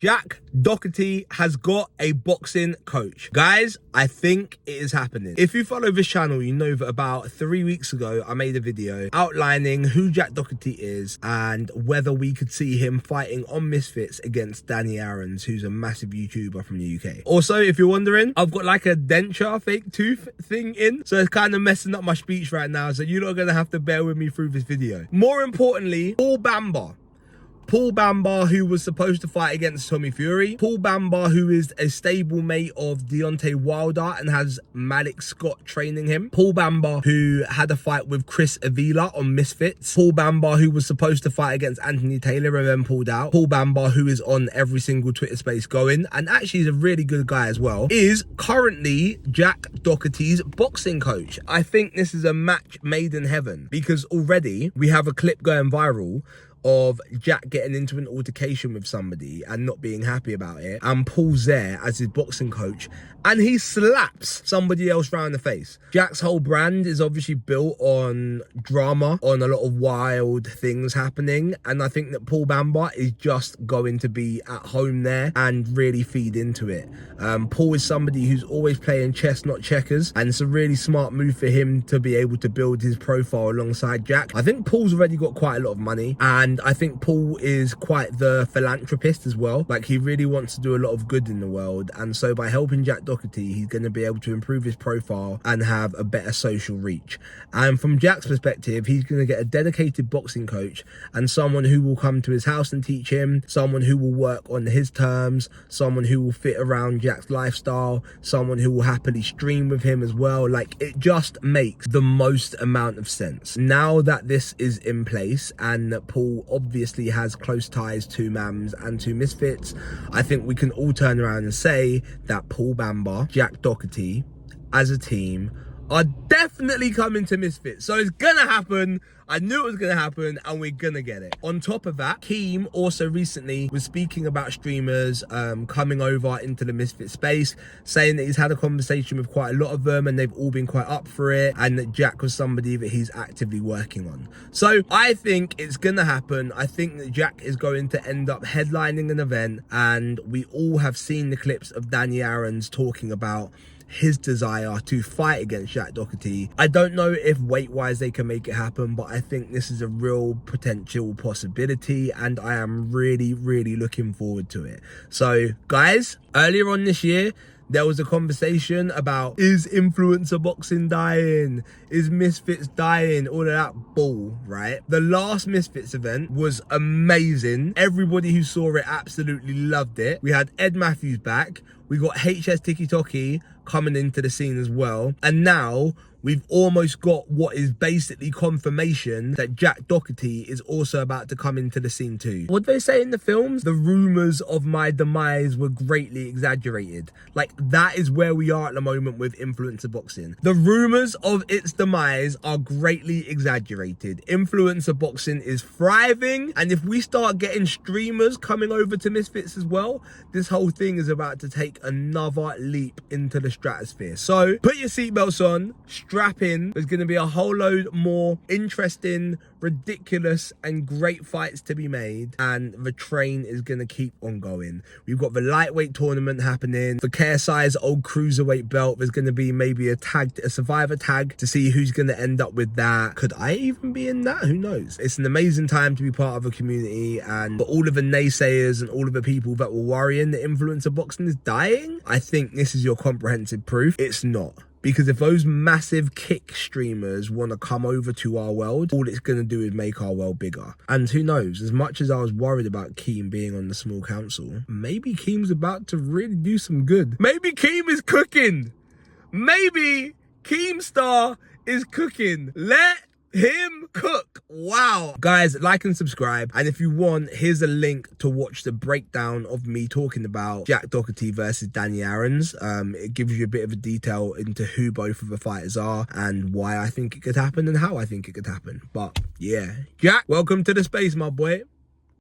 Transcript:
Jack Doherty has got a boxing coach. Guys, I think it is happening. If you follow this channel, you know that about 3 weeks ago, I made a video outlining who Jack Doherty is and whether we could see him fighting on Misfits against Danny Aarons, who's a massive YouTuber from the UK. Also, if you're wondering, I've got like a denture fake tooth thing in, so it's kind of messing up my speech right now, so you're not going to have to bear with me through this video. More importantly, Paul Bamba, who was supposed to fight against Tommy Fury. Paul Bamba, who is a stablemate of Deontay Wilder and has Malik Scott training him. Paul Bamba, who had a fight with Chris Avila on Misfits. Paul Bamba, who was supposed to fight against Anthony Taylor and then pulled out. Paul Bamba, who is on every single Twitter space going, and actually is a really good guy as well, is currently Jack Doherty's boxing coach. I think this is a match made in heaven, because already we have a clip going viral of Jack getting into an altercation with somebody and not being happy about it, and Paul's there as his boxing coach and he slaps somebody else round the face. Jack's whole brand is obviously built on drama, on a lot of wild things happening, and I think that Paul Bamba is just going to be at home there and really feed into it. Paul is somebody who's always playing chess, not checkers, and it's a really smart move for him to be able to build his profile alongside Jack. I think Paul's already got quite a lot of money, and I think Paul is quite the philanthropist as well. Like, he really wants to do a lot of good in the world, and so by helping Jack Doherty, he's going to be able to improve his profile and have a better social reach. And from Jack's perspective, he's going to get a dedicated boxing coach and someone who will come to his house and teach him, someone who will work on his terms, someone who will fit around Jack's lifestyle, someone who will happily stream with him as well. Like, it just makes the most amount of sense. Now that this is in place and that Paul obviously has close ties to Mams and to Misfits, I think we can all turn around and say that Paul Bamba, Jack Doherty as a team are definitely coming to Misfits. So it's gonna happen. I knew it was gonna happen, and we're gonna get it. On top of that, Keem also recently was speaking about streamers coming over into the Misfit space, saying that he's had a conversation with quite a lot of them and they've all been quite up for it, and that Jack was somebody that he's actively working on. So I think it's gonna happen. I think that Jack is going to end up headlining an event, and we all have seen the clips of Danny Aarons talking about his desire to fight against Jack Doherty. I don't know if weight-wise they can make it happen, but I think this is a real potential possibility, and I am really, really looking forward to it. So, guys, earlier on this year, there was a conversation about, is influencer boxing dying? Is Misfits dying? All of that bull, right? The last Misfits event was amazing. Everybody who saw it absolutely loved it. We had Ed Matthews back. We got HS Tiki Toki coming into the scene as well. And now we've almost got what is basically confirmation that Jack Doherty is also about to come into the scene too. What they say in the films? The rumors of my demise were greatly exaggerated. Like, that is where we are at the moment with influencer boxing. The rumors of its demise are greatly exaggerated. Influencer boxing is thriving, and if we start getting streamers coming over to Misfits as well, this whole thing is about to take another leap into the stratosphere. So put your seatbelts on, strap in. There's going to be a whole load more interesting, ridiculous and great fights to be made, and the train is going to keep on going. We've got the lightweight tournament happening. The KSI's old cruiserweight belt, there's going to be maybe a survivor tag to see who's going to end up with that. Could I even be in that? Who knows? It's an amazing time to be part of a community, and for all of the naysayers and all of the people that were worrying that influencer boxing is dying, I think this is your comprehensive proof it's not. Because if those massive kick streamers want to come over to our world, all it's going to do is make our world bigger. And who knows, as much as I was worried about Keem being on the small council, maybe Keem's about to really do some good. Maybe Keem is cooking. Maybe Keemstar is cooking. Let him cook. Wow. Guys, like and subscribe, and if you want, here's a link to watch the breakdown of me talking about Jack Doherty versus Danny Aarons. It gives you a bit of a detail into who both of the fighters are and why I think it could happen and how I think it could happen. But yeah, Jack, welcome to the space, my boy.